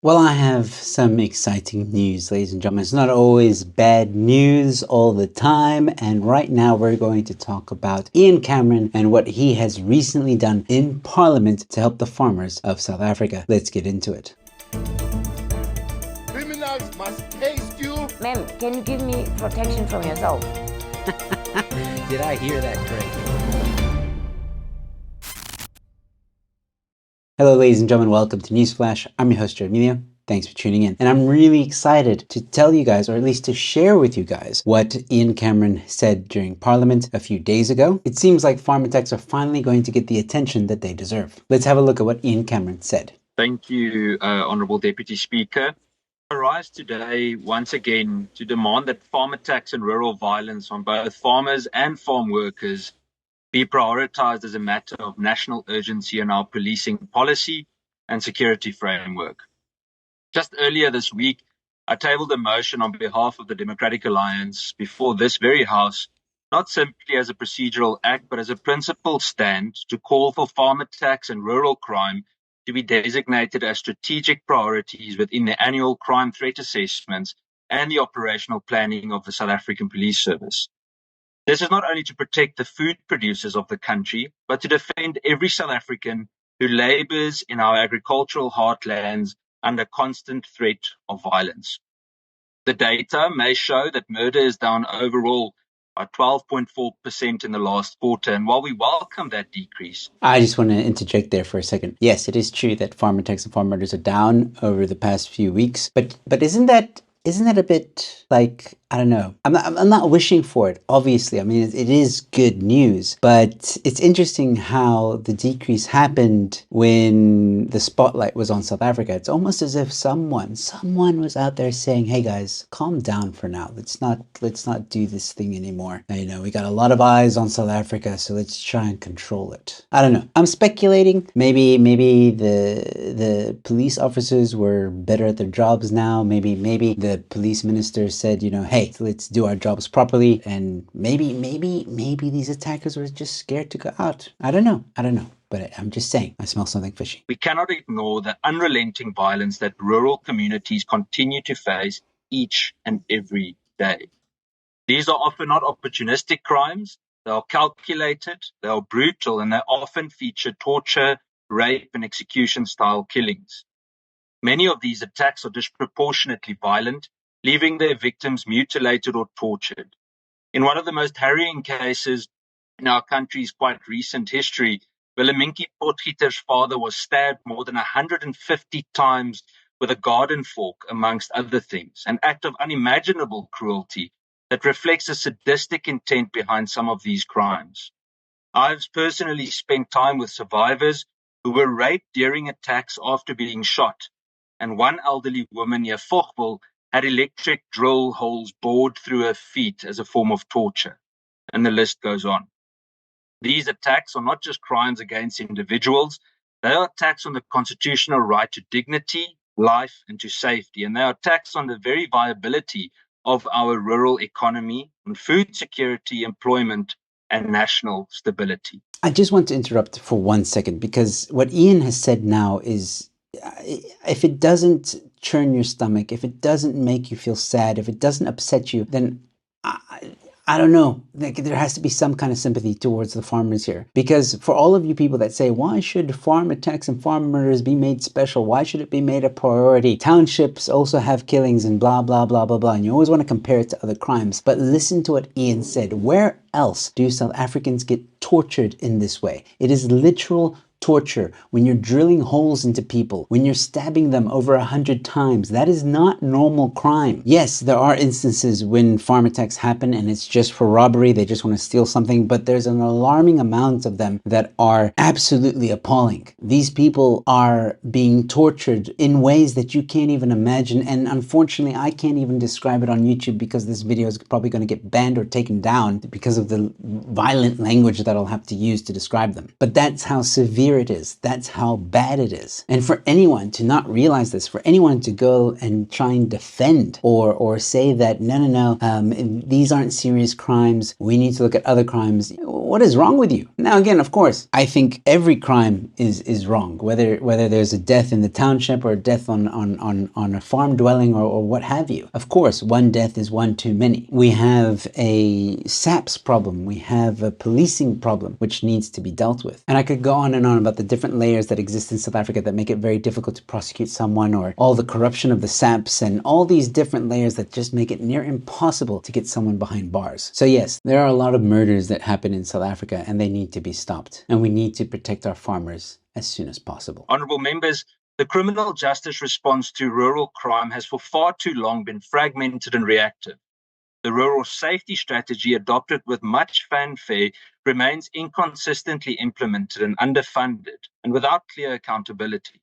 Well, I have some exciting news, ladies and gentlemen. It's not always bad news all the time. And right now we're going to talk about Ian Cameron and what he has recently done in Parliament to help the farmers of South Africa. Let's get into it. Criminals must pay stew. Ma'am, can you give me protection from yourself? Did I hear that correctly? Hello, ladies and gentlemen. Welcome to Newsflash. I'm your host, Emilio. Thanks for tuning in. And I'm really excited to tell you guys, or at least to share with you guys, what Ian Cameron said during Parliament a few days ago. It seems like farm attacks are finally going to get the attention that they deserve. Let's have a look at what Ian Cameron said. Thank you, Honourable Deputy Speaker. I rise today once again to demand that farm attacks and rural violence on both farmers and farm workers be prioritised as a matter of national urgency in our policing policy and security framework. Just earlier this week, I tabled a motion on behalf of the Democratic Alliance before this very House, not simply as a procedural act, but as a principled stand to call for farm attacks and rural crime to be designated as strategic priorities within the annual crime threat assessments and the operational planning of the South African Police Service. This is not only to protect the food producers of the country, but to defend every South African who labours in our agricultural heartlands under constant threat of violence. The data may show that murder is down overall by 12.4% in the last quarter, and while we welcome that decrease, I just want to interject there for a second. Yes, it is true that farm attacks and farm murders are down over the past few weeks, but isn't that a bit like, I don't know. I'm not wishing for it, obviously. I mean, it is good news, but it's interesting how the decrease happened when the spotlight was on South Africa. It's almost as if someone was out there saying, "Hey guys, calm down for now. Let's not do this thing anymore. You know, we got a lot of eyes on South Africa, so let's try and control it." I don't know. I'm speculating. Maybe the police officers were better at their jobs now. Maybe the police minister said, you know, hey, let's do our jobs properly, and maybe these attackers were just scared to go out. I don't know, but I'm just saying, I smell something fishy. We cannot ignore the unrelenting violence that rural communities continue to face each and every day. These are often not opportunistic crimes. They are calculated, they are brutal, and they often feature torture, rape, and execution-style killings. Many of these attacks are disproportionately violent, leaving their victims mutilated or tortured. In one of the most harrowing cases in our country's quite recent history, Willemientjie Potgieter's father was stabbed more than 150 times with a garden fork, amongst other things, an act of unimaginable cruelty that reflects a sadistic intent behind some of these crimes. I've personally spent time with survivors who were raped during attacks after being shot, and one elderly woman near Fochville had electric drill holes bored through her feet as a form of torture, and the list goes on. These attacks are not just crimes against individuals, they are attacks on the constitutional right to dignity, life, and to safety, and they are attacks on the very viability of our rural economy, on food security, employment, and national stability. I just want to interrupt for 1 second, because what Ian has said now is, if it doesn't churn your stomach, if it doesn't make you feel sad, if it doesn't upset you, then I don't know. Like, there has to be some kind of sympathy towards the farmers here. Because for all of you people that say, why should farm attacks and farm murders be made special? Why should it be made a priority? Townships also have killings and blah, blah, blah, blah, blah. And you always want to compare it to other crimes. But listen to what Ian said. Where else do South Africans get tortured in this way? It is literal torture. When you're drilling holes into people, when you're stabbing them over 100 times, that is not normal crime. Yes, there are instances when farm attacks happen and it's just for robbery, they just want to steal something, but there's an alarming amount of them that are absolutely appalling. These people are being tortured in ways that you can't even imagine, and unfortunately I can't even describe it on YouTube because this video is probably going to get banned or taken down because of the violent language that I'll have to use to describe them. But that's how severe severe it is. That's how bad it is. And for anyone to not realize this, for anyone to go and try and defend or say that, no, these aren't serious crimes, we need to look at other crimes, what is wrong with you? Now, again, of course, I think every crime is wrong, whether there's a death in the township or a death on a farm dwelling or what have you. Of course, one death is one too many. We have a SAPS problem. We have a policing problem, which needs to be dealt with. And I could go on and on about the different layers that exist in South Africa that make it very difficult to prosecute someone, or all the corruption of the SAPS and all these different layers that just make it near impossible to get someone behind bars. So yes, there are a lot of murders that happen in South Africa and they need to be stopped. And we need to protect our farmers as soon as possible. Honourable members, the criminal justice response to rural crime has for far too long been fragmented and reactive. The rural safety strategy, adopted with much fanfare, remains inconsistently implemented and underfunded and without clear accountability.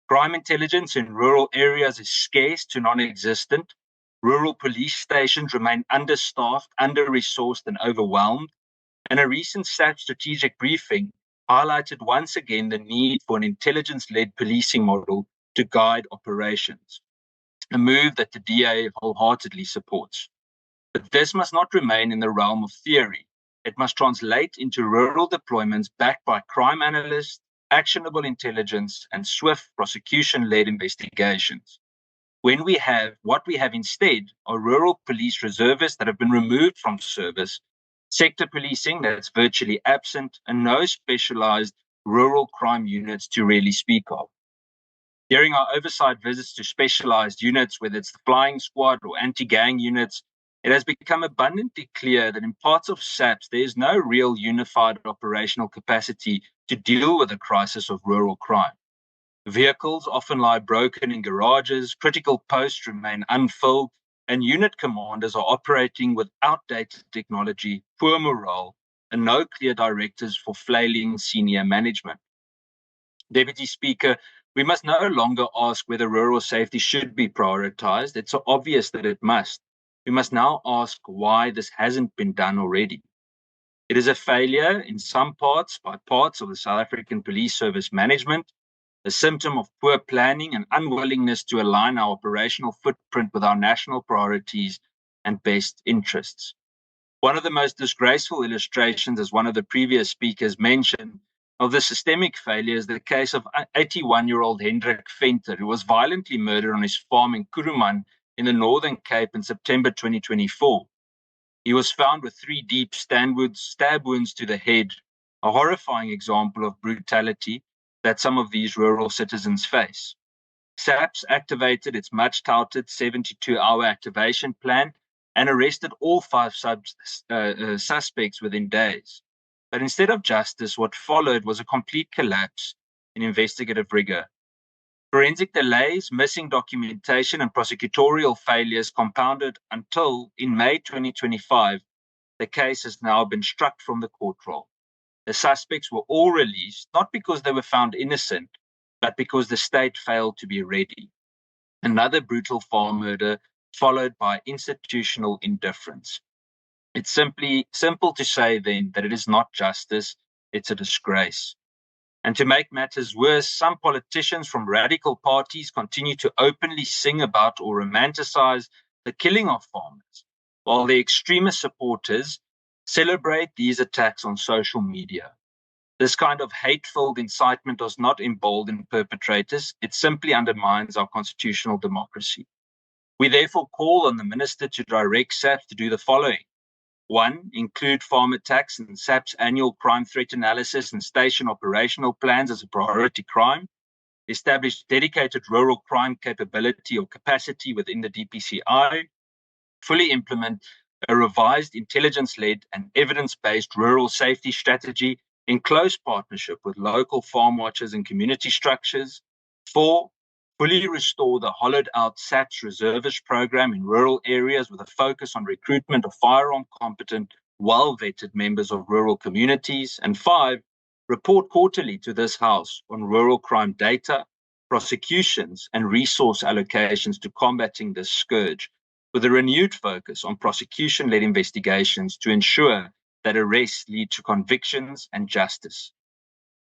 Crime intelligence in rural areas is scarce to non-existent. Rural police stations remain understaffed, under-resourced and overwhelmed. And a recent SAPS strategic briefing highlighted once again the need for an intelligence-led policing model to guide operations, a move that the DA wholeheartedly supports. But this must not remain in the realm of theory. It must translate into rural deployments backed by crime analysts, actionable intelligence, and swift prosecution-led investigations. What we have instead are rural police reservists that have been removed from service, sector policing that's virtually absent, and no specialized rural crime units to really speak of. During our oversight visits to specialized units, whether it's the flying squad or anti-gang units, it has become abundantly clear that in parts of SAPS, there is no real unified operational capacity to deal with the crisis of rural crime. Vehicles often lie broken in garages, critical posts remain unfilled, and unit commanders are operating with outdated technology, poor morale, and no clear directives for flailing senior management. Deputy Speaker, we must no longer ask whether rural safety should be prioritized. It's so obvious that it must. We must now ask why this hasn't been done already. It is a failure in some parts by parts of the South African Police Service management, a symptom of poor planning and unwillingness to align our operational footprint with our national priorities and best interests. One of the most disgraceful illustrations, as one of the previous speakers mentioned, of the systemic failure is the case of 81-year-old Hendrik Venter, who was violently murdered on his farm in Kuruman in the Northern Cape in September 2024. He was found with 3 deep stab wounds to the head, a horrifying example of brutality that some of these rural citizens face. SAPS activated its much-touted 72-hour activation plan and arrested all 5 suspects within days. But instead of justice, what followed was a complete collapse in investigative rigor. Forensic delays, missing documentation, and prosecutorial failures compounded until, in May 2025, the case has now been struck from the court roll. The suspects were all released, not because they were found innocent, but because the state failed to be ready. Another brutal farm murder followed by institutional indifference. It's simple to say then that it is not justice, it's a disgrace. And to make matters worse, some politicians from radical parties continue to openly sing about or romanticize the killing of farmers, while their extremist supporters celebrate these attacks on social media. This kind of hate-filled incitement does not embolden perpetrators, it simply undermines our constitutional democracy. We therefore call on the Minister to direct SAPS to do the following. 1. Include farm attacks in SAPS annual crime threat analysis and station operational plans as a priority crime. Establish dedicated rural crime capability or capacity within the DPCI. Fully implement a revised intelligence-led and evidence-based rural safety strategy in close partnership with local farm watchers and community structures. 4. Fully restore the hollowed-out SAPS reservist program in rural areas with a focus on recruitment of firearm-competent, well-vetted members of rural communities. And 5. Report quarterly to this House on rural crime data, prosecutions, and resource allocations to combating this scourge, with a renewed focus on prosecution-led investigations to ensure that arrests lead to convictions and justice.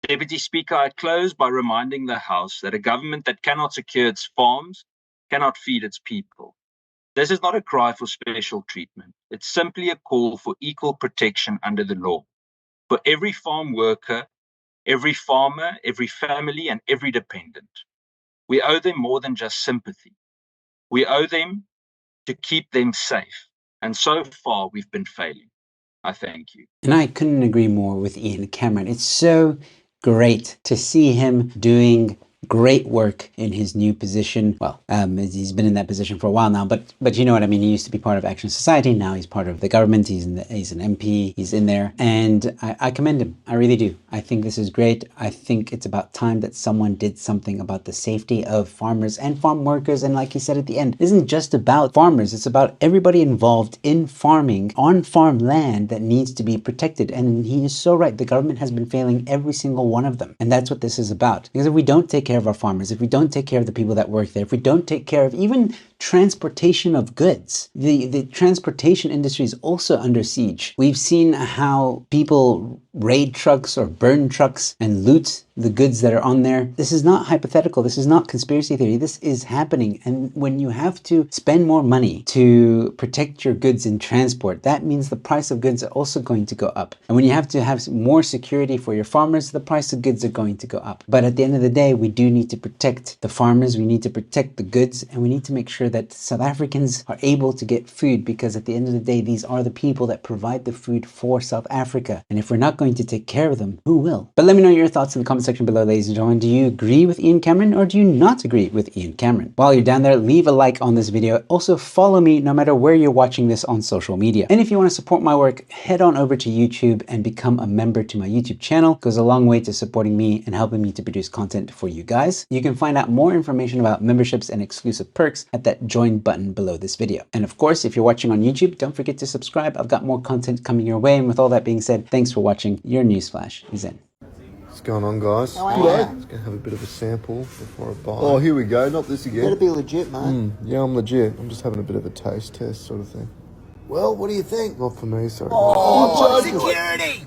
Deputy Speaker, I close by reminding the House that a government that cannot secure its farms cannot feed its people. This is not a cry for special treatment. It's simply a call for equal protection under the law. For every farm worker, every farmer, every family, and every dependent. We owe them more than just sympathy. We owe them to keep them safe. And so far, we've been failing. I thank you. And I couldn't agree more with Ian Cameron. It's so great to see him doing great work in his new position. Well, he's been in that position for a while now, but you know what I mean. He used to be part of Action Society. Now he's part of the government. He's an MP. He's in there, and I commend him. I really do. I think this is great. I think it's about time that someone did something about the safety of farmers and farm workers. And like he said at the end, it isn't just about farmers. It's about everybody involved in farming on farm land that needs to be protected. And he is so right. The government has been failing every single one of them, and that's what this is about. Because if we don't take care of our farmers, if we don't take care of the people that work there, if we don't take care of even transportation of goods, the transportation industry is also under siege. We've seen how people raid trucks or burn trucks and loot the goods that are on there. This is not hypothetical. This is not conspiracy theory. This is happening. And when you have to spend more money to protect your goods in transport, that means the price of goods are also going to go up. And when you have to have more security for your farmers, the price of goods are going to go up. But at the end of the day, we do need to protect the farmers. We need to protect the goods, and we need to make sure that South Africans are able to get food, because at the end of the day, these are the people that provide the food for South Africa. And if we're not going to take care of them, who will? But let me know your thoughts in the comment section below, ladies and gentlemen. Do you agree with Ian Cameron, or do you not agree with Ian Cameron? While you're down there, leave a like on this video. Also follow me no matter where you're watching this on social media. And if you want to support my work, head on over to YouTube and become a member to my YouTube channel. It goes a long way to supporting me and helping me to produce content for you guys. You can find out more information about memberships and exclusive perks at that join button below this video. And of course, if you're watching on YouTube, don't forget to subscribe. I've got more content coming your way. And with all that being said, thanks for watching. Your Newsflash is in. What's going on, guys? G'day. Just gonna have a bit of a sample before I buy. Oh, here we go. Not this You better again. be legit, mate. Yeah, I'm legit. I'm just having a bit of a taste test sort of thing. Well, what do you think? Not for me, sorry. Oh, Security!